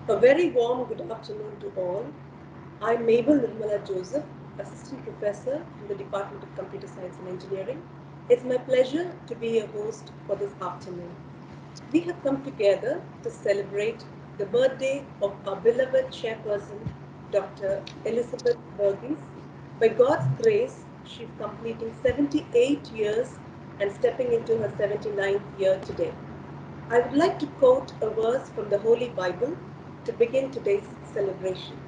A very warm good afternoon to all. I'm Mabel Nirmala Joseph, Assistant Professor in the Department of Computer Science and Engineering. It's my pleasure to be your host for this afternoon. We have come together to celebrate the birthday of our beloved chairperson, Dr. Elizabeth Verghese. By God's grace, she's completing 78 years and stepping into her 79th year today. I would like to quote a verse from the Holy Bible to begin today's celebration.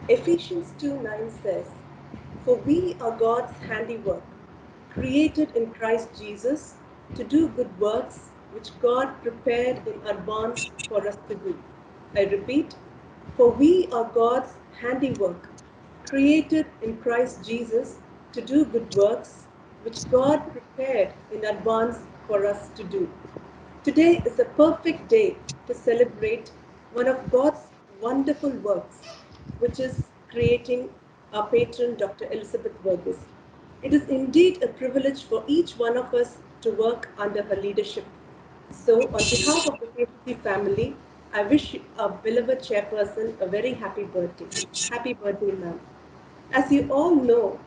Ephesians 2:9 says, "For we are God's handiwork, created in Christ Jesus to do good works which God prepared in advance for us to do." I repeat, "For we are God's handiwork, created in Christ Jesus to do good works which God prepared in advance for us to do." Today is a perfect day to celebrate one of God's wonderful works, which is creating our patron, Dr. Elizabeth Verghese. It is indeed a privilege for each one of us to work under her leadership. So, on behalf of the KCC family, I wish our beloved chairperson a very happy birthday. Happy birthday, ma'am. As you all know,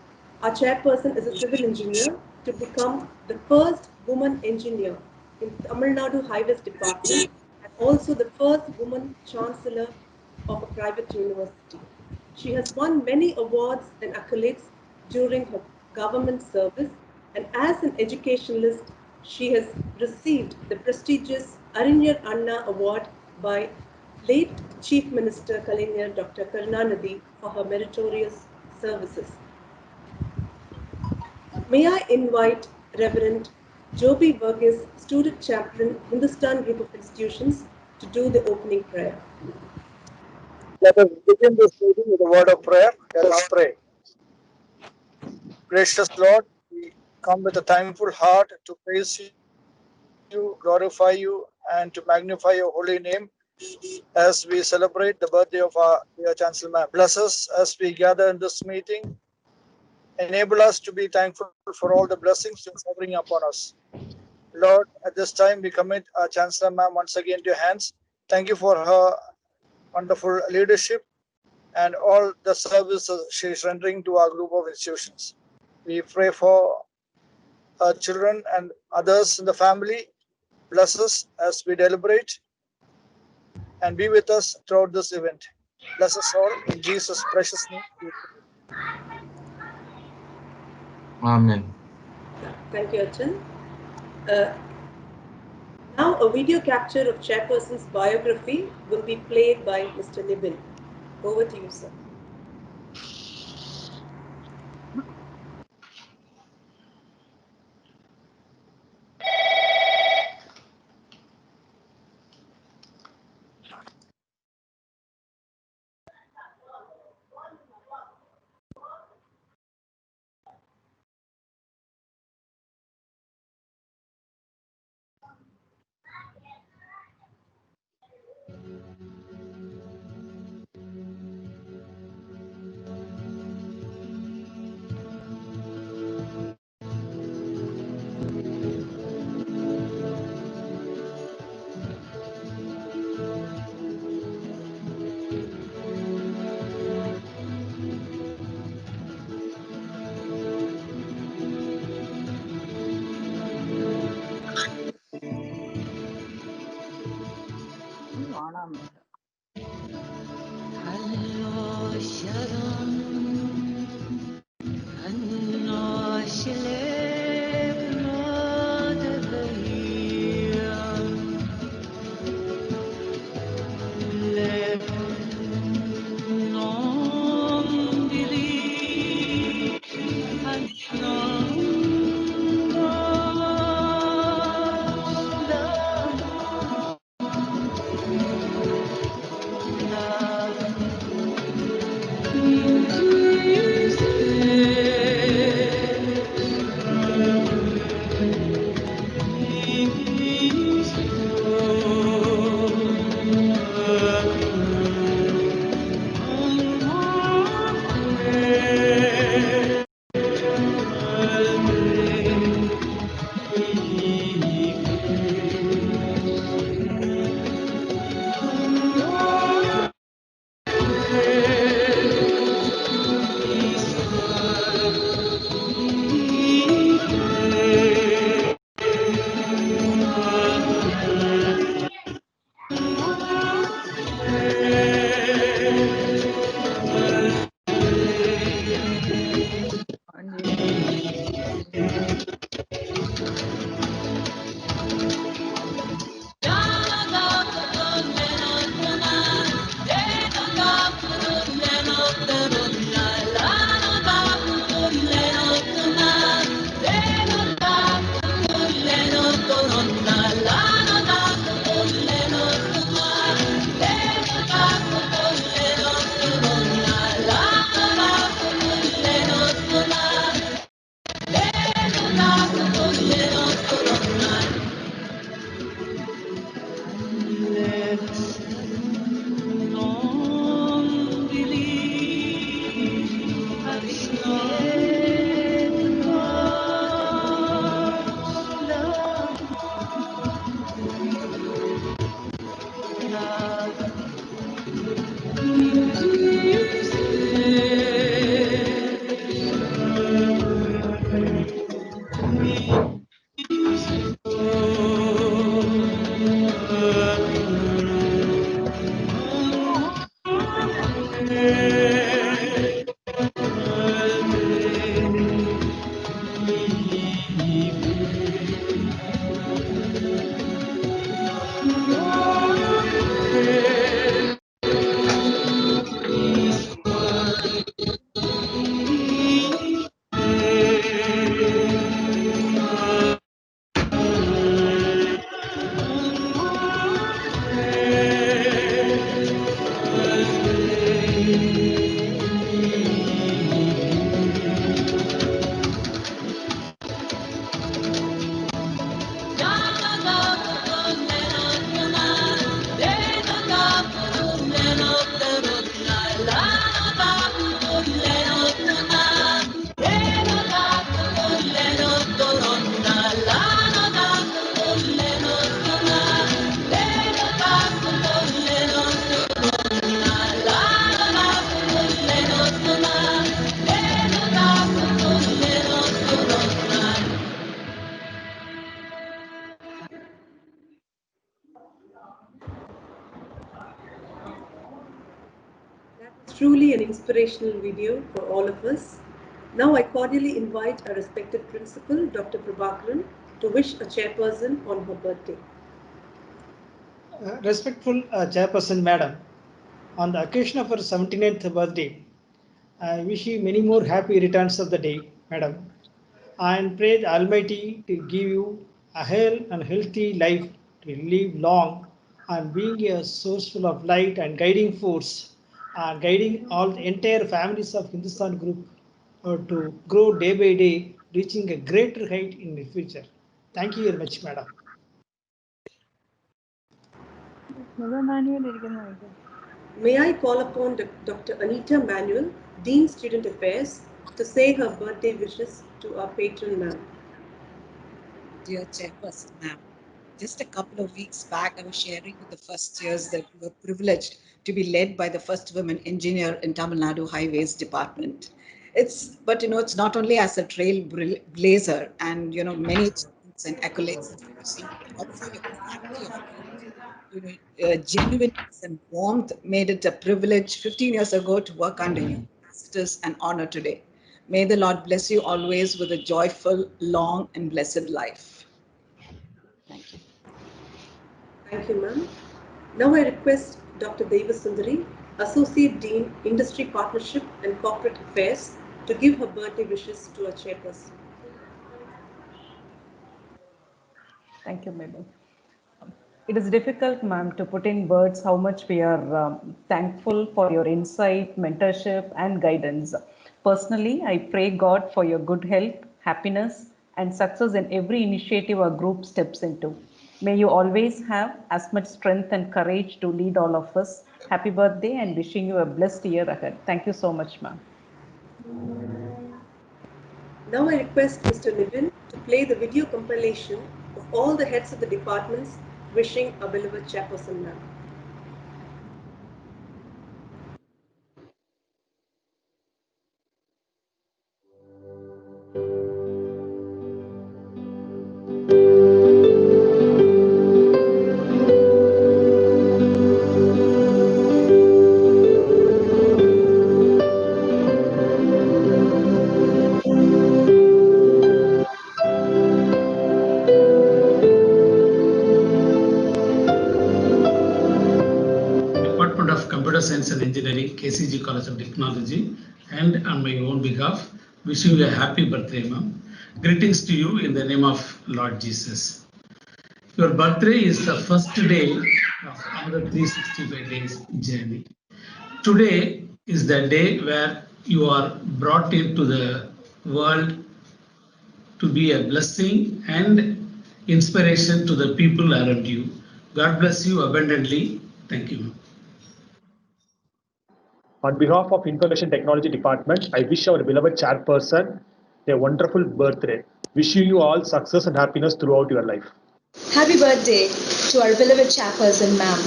our chairperson is a civil engineer to become the first woman engineer in Tamil Nadu Highways Department and also the first woman chancellor of a private university. She has won many awards and accolades during her government service, and as an educationalist, she has received the prestigious Arinyar Anna Award by late Chief Minister Kalaignar Dr. Karunanidhi for her meritorious services. May I invite Reverend Joby Verghese, Student Chaplain, Hindustan Group of Institutions, to do the opening prayer. Let us begin this meeting with a word of prayer. Let us pray. Gracious Lord, we come with a thankful heart to praise you, glorify you, and to magnify your holy name as we celebrate the birthday of our dear Chancellor Ma'am. Bless us as we gather in this meeting. Enable us to be thankful for all the blessings you're showering upon us. Lord, at this time we commit our Chancellor Ma'am once again to your hands. Thank you for her wonderful leadership and all the services she is rendering to our group of institutions. We pray for our children and others in the family. Bless us as we deliberate and be with us throughout this event. Bless us all in Jesus' precious name. Amen. Thank you, Achan. Uh, Now, a video capture of Chairperson's biography will be played by Mr. Nibil. Over to you, sir. That was truly an inspirational video for all of us. Now I cordially invite our respected principal, Dr. Prabhakaran, to wish a chairperson on her birthday. Respectful Chairperson Madam, on the occasion of her 79th birthday, I wish you many more happy returns of the day, Madam, and pray the Almighty to give you a healthy life to live long and being a source full of light and guiding force and guiding all the entire families of Hindustan Group to grow day by day, reaching a greater height in the future. Thank you very much, Madam. May I call upon Dr. Anita Manuel, Dean Student Affairs, to say her birthday wishes to our patron ma'am. Dear Chairperson, ma'am, just a couple of weeks back, I was sharing with the first years that we were privileged to be led by the first women engineer in Tamil Nadu Highways Department. But it's not only as a trailblazer and many achievements and accolades that we received, but also your quality of genuineness and warmth made it a privilege 15 years ago to work under you. It is an honor today. May the Lord bless you always with a joyful, long, and blessed life. Thank you. Thank you, ma'am. Now I request Dr. Devasundari, Associate Dean, Industry Partnership and Corporate Affairs, to give her birthday wishes to our chairperson. Thank you, Mabel. It is difficult, ma'am, to put in words how much we are thankful for your insight, mentorship, and guidance. Personally, I pray God for your good health, happiness, and success in every initiative our group steps into. May you always have as much strength and courage to lead all of us. Happy birthday and wishing you a blessed year ahead. Thank you so much, ma'am. Now I request Mr. Nibin to play the video compilation of all the heads of the departments wishing our beloved chairperson ma'am. Department of Computer Science and Engineering, KCG College of Technology, and on my own behalf, wishing you a happy birthday, ma'am. Greetings to you in the name of Lord Jesus. Your birthday is the first day of another 365 days journey. Today is the day where you are brought into the world to be a blessing and inspiration to the people around you. God bless you abundantly. Thank you, ma'am. On behalf of Information Technology Department, I wish our beloved chairperson a wonderful birthday. Wishing you all success and happiness throughout your life. Happy birthday to our beloved chairperson, ma'am.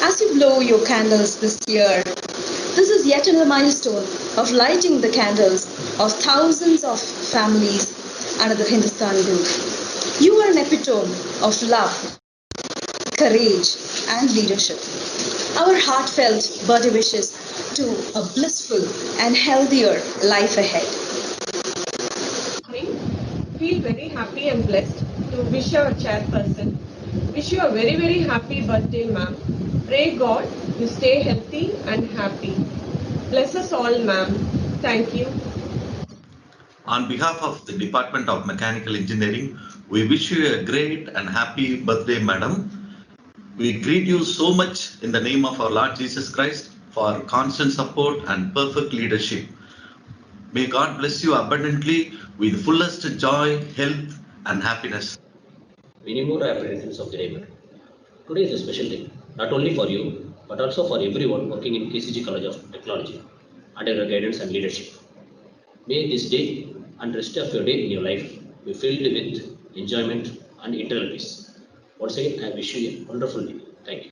As you blow your candles this year, this is yet another milestone of lighting the candles of thousands of families under the Hindustan Group. You are an epitome of love, courage, and leadership. Our heartfelt birthday wishes to a blissful and healthier life ahead. Feel very happy and blessed to wish our chairperson. Wish you a very, very happy birthday, ma'am. Pray God you stay healthy and happy. Bless us all, ma'am. Thank you. On behalf of the Department of Mechanical Engineering, we wish you a great and happy birthday, madam. We greet you so much in the name of our Lord Jesus Christ for constant support and perfect leadership. May God bless you abundantly with fullest joy, health, and happiness. Many more happy returns of the day, madam. Today is a special day, not only for you, but also for everyone working in KCG College of Technology under your guidance and leadership. May this day and rest of your day in your life be filled with enjoyment and internal peace. Once again, I wish you a wonderful day. Thank you.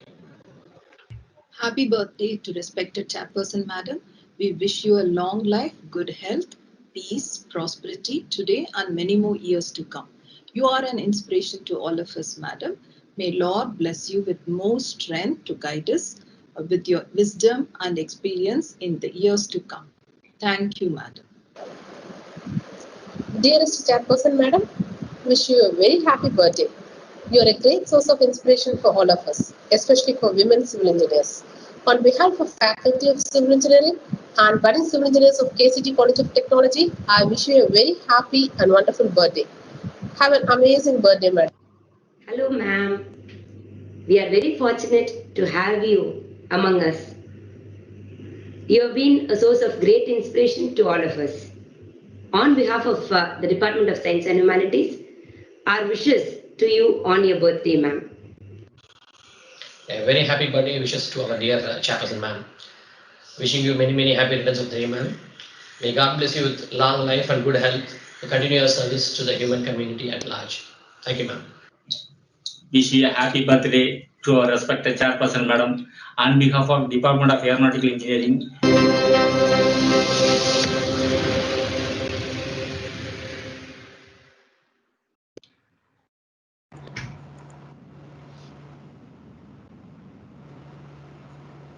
Happy birthday to respected chairperson, madam. We wish you a long life, good health, peace, prosperity today and many more years to come. You are an inspiration to all of us, madam. May Lord bless you with more strength to guide us with your wisdom and experience in the years to come. Thank you, madam. Dearest chairperson, madam, wish you a very happy birthday. You are a great source of inspiration for all of us, especially for women civil engineers. On behalf of Faculty of Civil Engineering and budding civil engineers of KCT College of Technology, I wish you a very happy and wonderful birthday. Have an amazing birthday, madam. Hello, ma'am. We are very fortunate to have you among us. You have been a source of great inspiration to all of us. On behalf of the Department of Science and Humanities, our wishes to you on your birthday, ma'am. A very happy birthday wishes to our dear chairperson, ma'am. Wishing you many, many happy returns of the day, ma'am. May God bless you with long life and good health to continue your service to the human community at large. Thank you, ma'am. Wish you a happy birthday to our respected chairperson, madam, on behalf of Department of Aeronautical Engineering.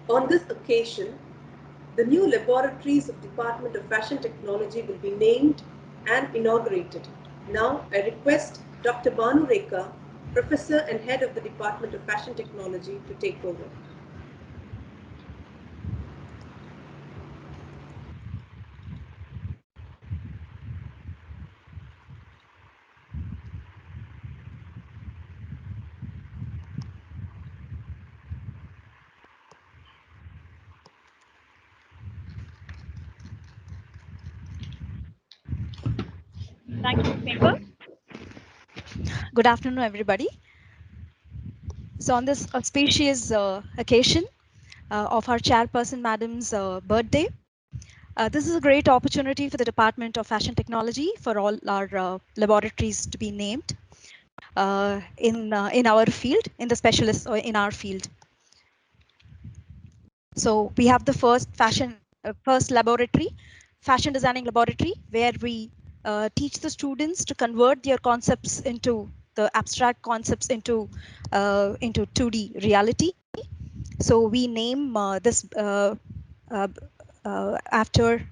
On this occasion, the new laboratories of Department of Fashion Technology will be named and inaugurated. Now, I request Dr. Banu Rekha, Professor and Head of the Department of Fashion Technology, to take over. Thank you, Paper. Good afternoon, everybody. So on this auspicious occasion of our chairperson, madam's birthday, this is a great opportunity for the Department of Fashion Technology for all our laboratories to be named in our field, in the specialists or in our field. So we have the first laboratory, fashion designing laboratory, where we teach the students to convert their concepts into the abstract concepts into 2D reality. So we name this after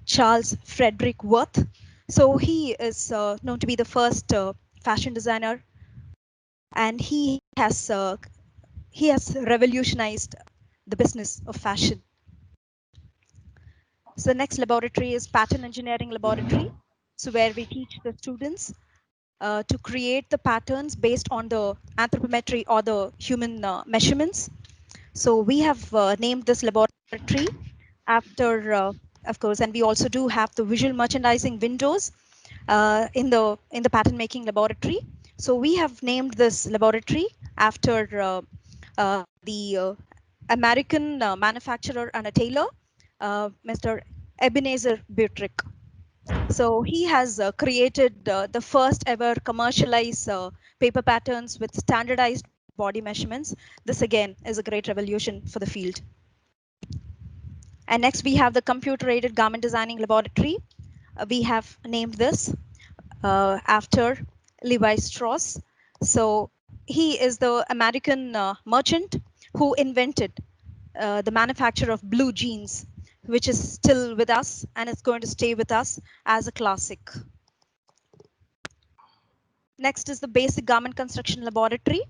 Charles Frederick Worth. So he is known to be the first fashion designer, and he has revolutionized the business of fashion. So the next laboratory is pattern engineering laboratory. So where we teach the students to create the patterns based on the anthropometry or the human measurements. So we have named this laboratory after, of course, and we also do have the visual merchandising windows in the pattern making laboratory. So we have named this laboratory after the American manufacturer and a tailor, Mr. Ebenezer Butrick. So he has created the first ever commercialized paper patterns with standardized body measurements. This again is a great revolution for the field. And next we have the computer-aided garment designing laboratory. We have named this after Levi Strauss. So he is the American merchant who invented the manufacture of blue jeans, which is still with us and it's going to stay with us as a classic. Next is the Basic Garment Construction Laboratory.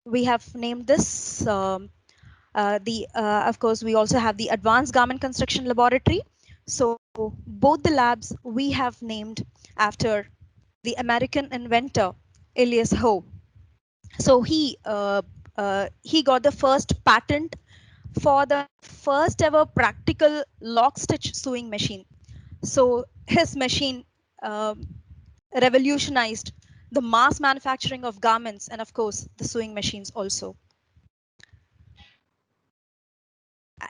We have named this of course, we also have the Advanced Garment Construction Laboratory. So both the labs we have named after the American inventor Elias Howe. So he got the first patent for the first ever practical lock stitch sewing machine. So his machine revolutionized the mass manufacturing of garments and of course the sewing machines also.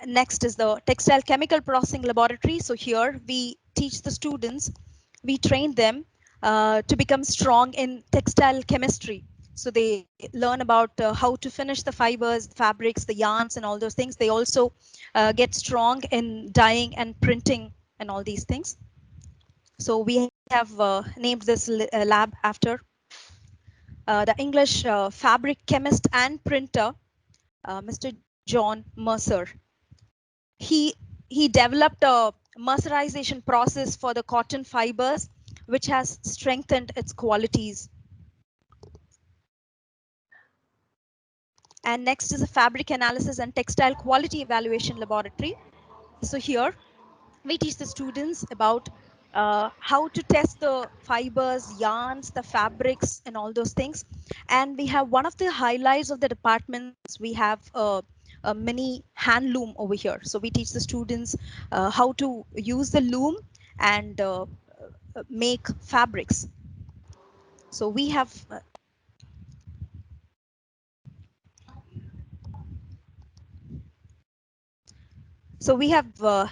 Next is the Textile Chemical Processing Laboratory. So here we teach the students, we train them to become strong in textile chemistry. So they learn about how to finish the fibers, fabrics, the yarns and all those things. They also get strong in dyeing and printing and all these things. So we have named this lab after the English fabric chemist and printer, Mr. John Mercer. He developed a mercerization process for the cotton fibers, which has strengthened its qualities. And next is a fabric analysis and textile quality evaluation laboratory. So here we teach the students about how to test the fibers, yarns, the fabrics, and all those things. And we have one of the highlights of the departments. We have a mini hand loom over here. So we teach the students how to use the loom and make fabrics. So we have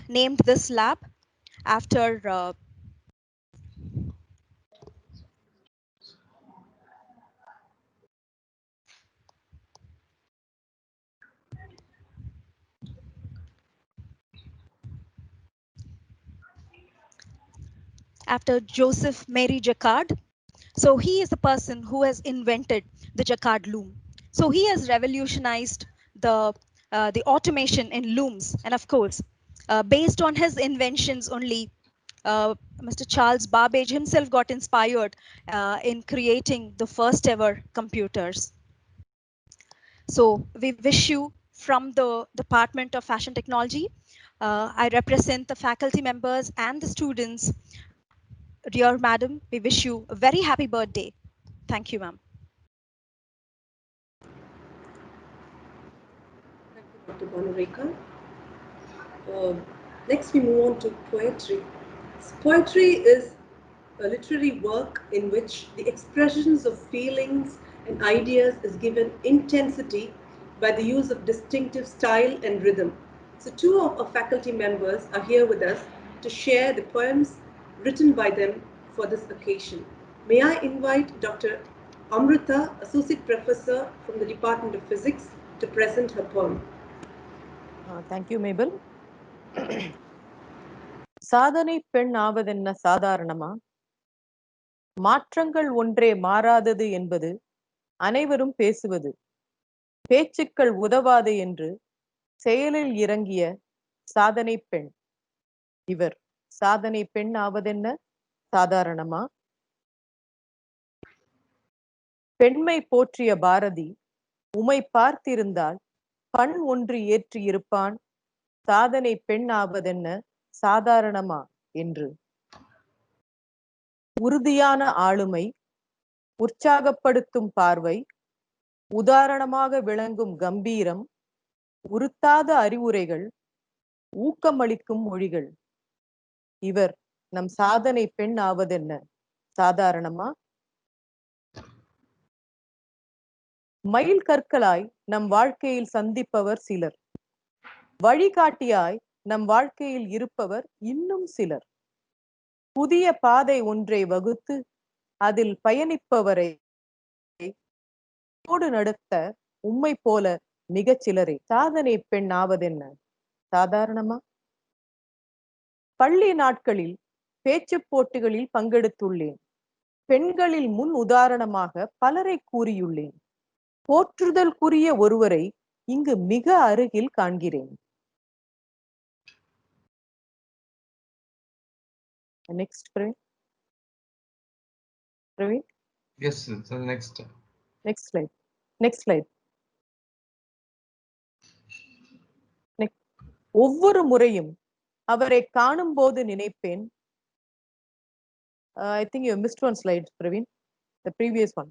named this lab after Joseph Mary Jacquard. So he is the person who has invented the Jacquard loom. So he has revolutionized the automation in looms. And of course, based on his inventions only, Mr. Charles Babbage himself got inspired in creating the first ever computers. So we wish you from the Department of Fashion Technology. I represent the faculty members and the students. Dear Madam, we wish you a very happy birthday. Thank you, ma'am. Thank you, Dr. Banureka. Next, we move on to poetry. Poetry is a literary work in which the expressions of feelings and ideas is given intensity by the use of distinctive style and rhythm. So two of our faculty members are here with us to share the poems written by them for this occasion. May I invite Dr. Amrita, Associate Professor from the Department of Physics, to present her poem. Thank you, Mabel. சாதனை பெண் ஆவதென்ன சாதாரணமா? மாற்றங்கள் ஒன்றே மாறாதது என்பது அனைவரும் பேசுவது. பேச்சுக்கள் உதவாது என்று செயலில் இறங்கிய சாதனை பெண். இவர் சாதனை பெண் ஆவதென்ன சாதாரணமா? பெண்மை போற்றிய பாரதி உமை பார்த்திருந்தால் பண் ஒன்று ஏற்றி இருப்பான். சாதனை பெண் ஆவதென்ன சாதாரணமா என்று. உறுதியான ஆளுமை, உற்சாகப்படுத்தும் பார்வை, உதாரணமாக விளங்கும் கம்பீரம், உறுத்தாத அறிவுரைகள், ஊக்கமளிக்கும் மொழிகள். இவர் நம் சாதனை பெண் ஆவதென்ன சாதாரணமா? மயில் கற்களாய் நம் வாழ்க்கையில் சந்திப்பவர் சிலர். வழிகாட்டியாய் நம் வாழ்க்கையில் இருப்பவர் இன்னும் சிலர். புதிய பாதை ஒன்றை வகுத்து அதில் பயணிப்பவரை நடத்த உம்மை போல மிகச் சிலரே. சாதனை பெண் ஆவதென்ன சாதாரணமா? பள்ளி நாட்களில் பேச்சு போட்டிகளில் பங்கெடுத்துள்ளேன். பெண்களில் முன் உதாரணமாக பலரை கூறியுள்ளேன். போற்றுதல்குரிய ஒருவரை இங்கு மிக அருகில் காண்கிறேன். Next, Praveen. Praveen? Yes, so next. Next slide. Next slide. ஒவ்வொரு முறையும் அவரை காணும் போது நினைப்பேன். I think you missed one slide, Praveen. The previous one.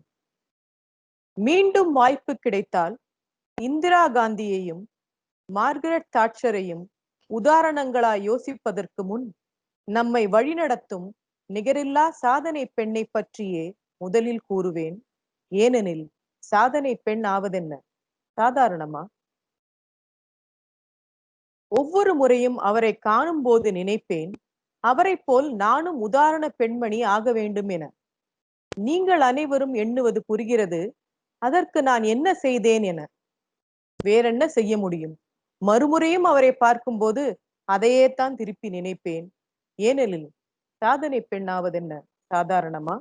மீண்டும் வாய்ப்பு கிடைத்தால் இந்திரா காந்தியையும் மார்கரெட் தாட்சரையும் உதாரணங்களாய் யோசிப்பதற்கு முன் நம்மை வழிநடத்தும் நிகரில்லா சாதனை பெண்ணை பற்றியே முதலில் கூறுவேன். ஏனெனில் சாதனை பெண் ஆவதென்ன சாதாரணமா? ஒவ்வொரு முறையும் அவரை காணும் போது நினைப்பேன், அவரை போல் நானும் உதாரண பெண்மணி ஆக வேண்டும் என. நீங்கள் அனைவரும் எண்ணுவது புரிகிறது. அதற்கு நான் என்ன செய்தேன் என. வேறென்ன செய்ய முடியும்? மறுமுறையும் அவரை பார்க்கும்போது அதையே தான் திருப்பி நினைப்பேன். ஏனெனில் சாதனை பெண்ணாவதென்ன சாதாரணமா?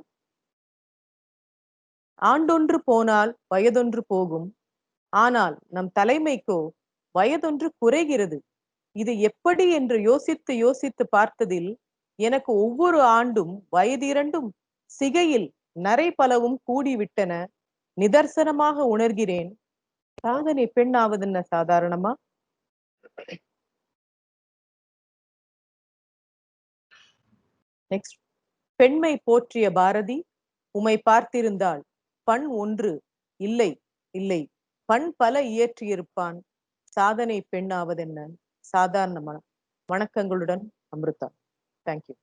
ஆண்டொன்று போனால் வயதொன்று போகும். ஆனால் நம் தலைமைக்கோ வயதொன்று குறைகிறது. இது எப்படி என்று யோசித்து யோசித்து பார்த்ததில் எனக்கு ஒவ்வொரு ஆண்டும் வயது இரண்டும் சிகையில் நரை பலவும் கூடிவிட்டன நிதர்சனமாக உணர்கிறேன். சாதனை பெண் ஆவதென்ன சாதாரணமா? நெக்ஸ்ட். பெண்மை போற்றிய பாரதி உமை பார்த்திருந்தால் பண் ஒன்று இல்லை இல்லை பண் பல இயற்றியிருப்பான். சாதனை பெண் ஆவதென்ன சாதாரணமா? வணக்கங்களுடன் Amrita. Thank you.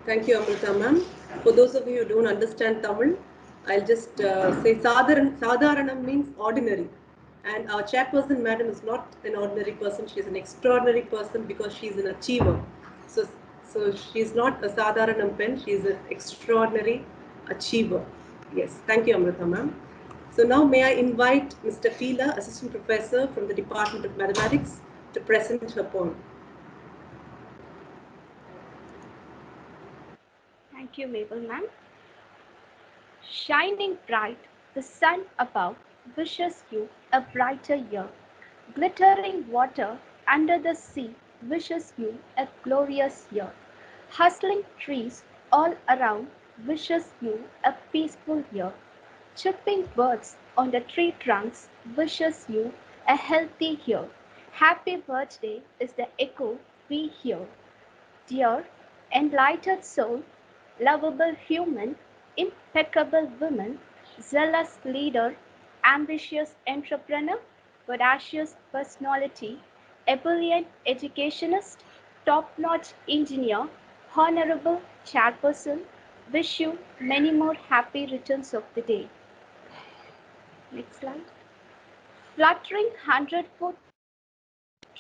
Thank you, Amrita ma'am. For those of you who don't understand Tamil, I'll just say Sadharanam means ordinary. And our chairperson madam is not an ordinary person. She is an extraordinary person because she is an achiever. So she is not a Sadharanam pen. She is an extraordinary achiever. Yes, thank you, Amrita ma'am. So now may I invite Mr. Feela, Assistant Professor from the Department of Mathematics, to present her poem. Thank you, Mabel ma'am. Shining bright, the sun above wishes you a brighter year. Glittering water under the sea wishes you a glorious year. Hustling trees all around wishes you a peaceful year. Chirping birds on the tree trunks wishes you a healthy year. Happy birthday is the echo we hear. Dear enlightened soul, lovable human, impeccable woman, zealous leader, ambitious entrepreneur, audacious personality, ebullient educationist, top-notch engineer, honorable chairperson, wish you many more happy returns of the day. Next slide. Fluttering 100-foot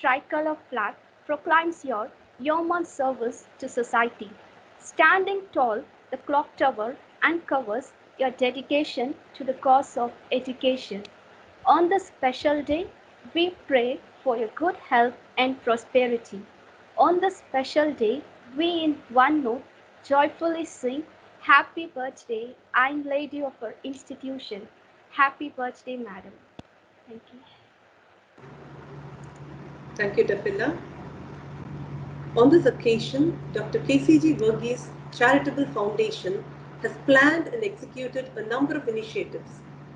tricolor flag proclaims your yeoman service to society. Standing tall, the clock tower uncovers your dedication to the cause of education. On this special day, we pray for your good health and prosperity. On this special day, we in one note joyfully sing, Happy birthday, Iron Lady of our institution. Happy birthday, madam. Thank you. Thank you, Tafila. On this occasion, Dr. KCG Verghese Charitable Foundation has planned and executed a number of initiatives.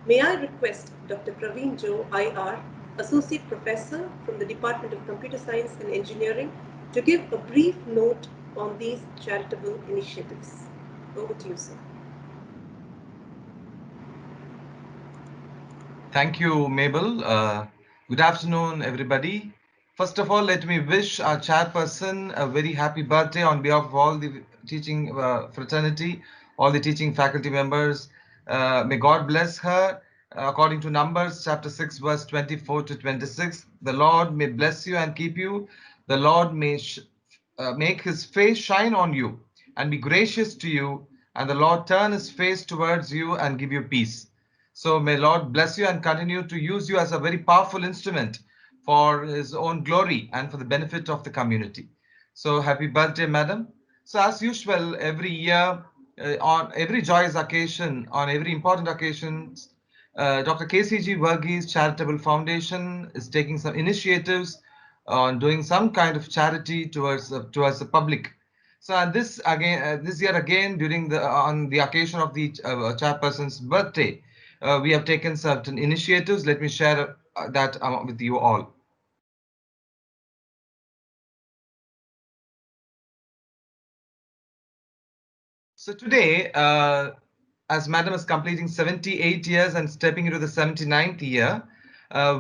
May I request Dr. Praveen Joe, IR, Associate Professor from the Department of Computer Science and Engineering, to give a brief note on these charitable initiatives. Over to you, sir. Thank you, Mabel. Good afternoon, everybody. First of all, let me wish our chairperson a very happy birthday on behalf of all the teaching fraternity, all the teaching faculty members. May God bless her. According to Numbers chapter 6, verse 24 to 26, the Lord may bless you and keep you. The Lord may make his face shine on you and be gracious to you. And the Lord turn his face towards you and give you peace. So may Lord bless you and continue to use you as a very powerful instrument for his own glory and for the benefit of the community. So happy birthday, madam. So as usual, every year on every joyous occasion, on every important occasion, Dr. KCG Varghese Charitable Foundation is taking some initiatives on doing some kind of charity towards the public. So this year again, during on the occasion of the chairperson's birthday, we have taken certain initiatives. Let me share that with you all. So today, as Madam is completing 78 years and stepping into the 79th year,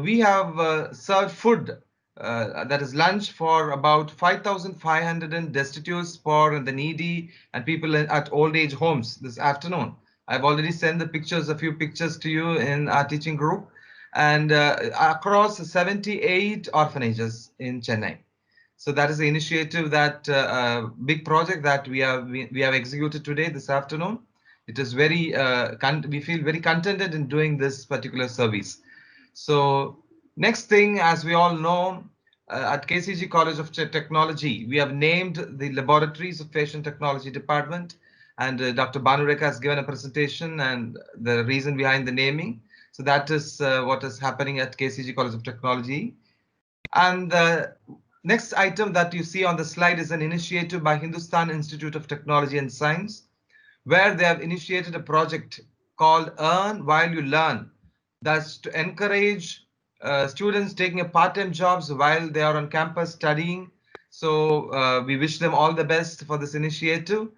we have served food, that is lunch, for about 5,500 destitutes, poor and the needy, and people at old age homes this afternoon. I've already sent a few pictures to you in our teaching group, and across 78 orphanages in Chennai. So that is the initiative, that big project that we have executed today, this afternoon. It is very, we feel very contented in doing this particular service. So next thing, as we all know, at KCG College of Technology, we have named the Laboratories of Fashion Technology Department, and Dr. Bhanureka has given a presentation and the reason behind the naming. So that is what is happening at KCG College of Technology. And next item that you see on the slide is an initiative by Hindustan Institute of Technology and Science, where they have initiated a project called Earn While You Learn. That's to encourage students taking a part-time jobs while they are on campus studying. So we wish them all the best for this initiative.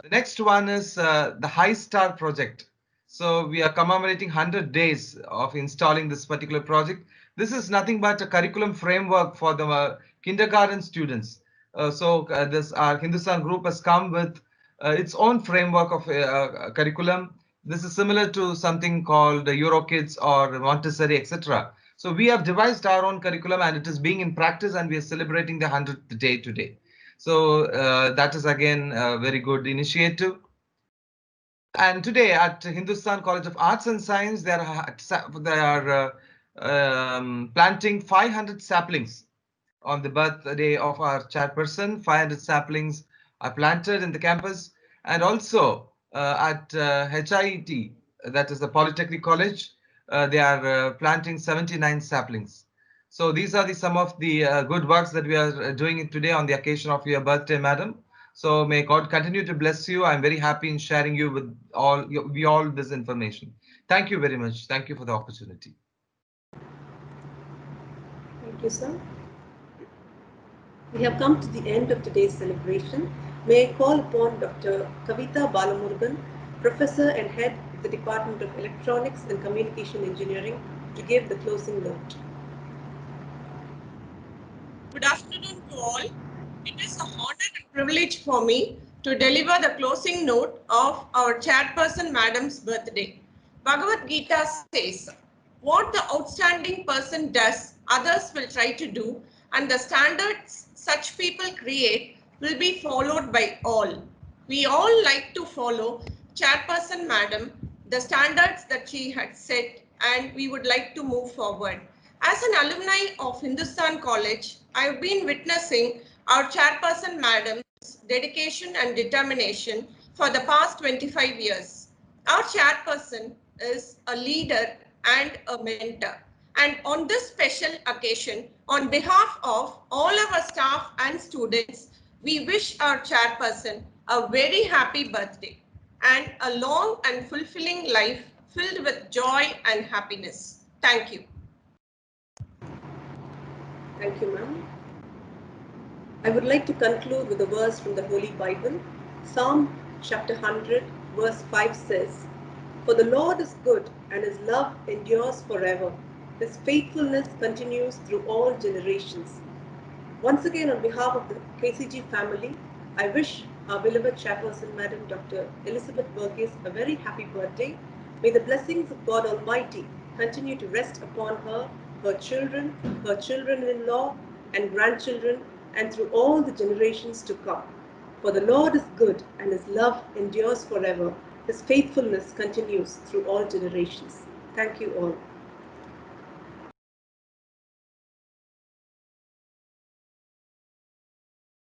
The next one is the High Star project. So we are commemorating 100 days of installing this particular project. This is nothing but a curriculum framework for the kindergarten students. Our Hindustan group has come with its own framework of curriculum. This is similar to something called EuroKids or Montessori, etc. So we have devised our own curriculum, and it is being in practice, and we are celebrating the 100th day today. So that is again a very good initiative. And today at Hindustan College of Arts and Science, they are planting 500 saplings on the birthday of our chairperson. 500 saplings are planted in the campus, and also at HIT, that is the Polytechnic College, they are planting 79 saplings. So these are some of the good works that we are doing today on the occasion of your birthday, madam. So may God continue to bless you. I'm very happy in sharing you with all this information. Thank you very much. Thank you for the opportunity. Thank you, sir. We have come to the end of today's celebration. May I call upon Dr. Kavita Balamurugan, Professor and Head of the Department of Electronics and Communication Engineering, to give the closing note. Good afternoon to all. It is an honor and privilege for me to deliver the closing note of our chairperson madam's birthday. Bhagavad Gita says, what the outstanding person does, others will try to do, and the standards such people create will be followed by all. We all like to follow chairperson madam, the standards that she had set, and we would like to move forward. As an alumni of Hindustan College, I have been witnessing our chairperson madam's dedication and determination for the past 25 years. Our chairperson is a leader and a mentor. And on this special occasion, on behalf of all our staff and students, we wish our chairperson a very happy birthday and a long and fulfilling life filled with joy and happiness. Thank you. Thank you, ma'am. I would like to conclude with a verse from the Holy Bible. Psalm chapter 100, verse 5 says, "For the Lord is good, and his love endures forever. His faithfulness continues through all generations." Once again, on behalf of the KCG family, I wish our beloved chairperson, Madam Dr. Elizabeth Varghese, a very happy birthday. May the blessings of God Almighty continue to rest upon her, her children-in-law, and grandchildren, and through all the generations to come. For the Lord is good, and his love endures forever. His faithfulness continues through all generations. Thank you all.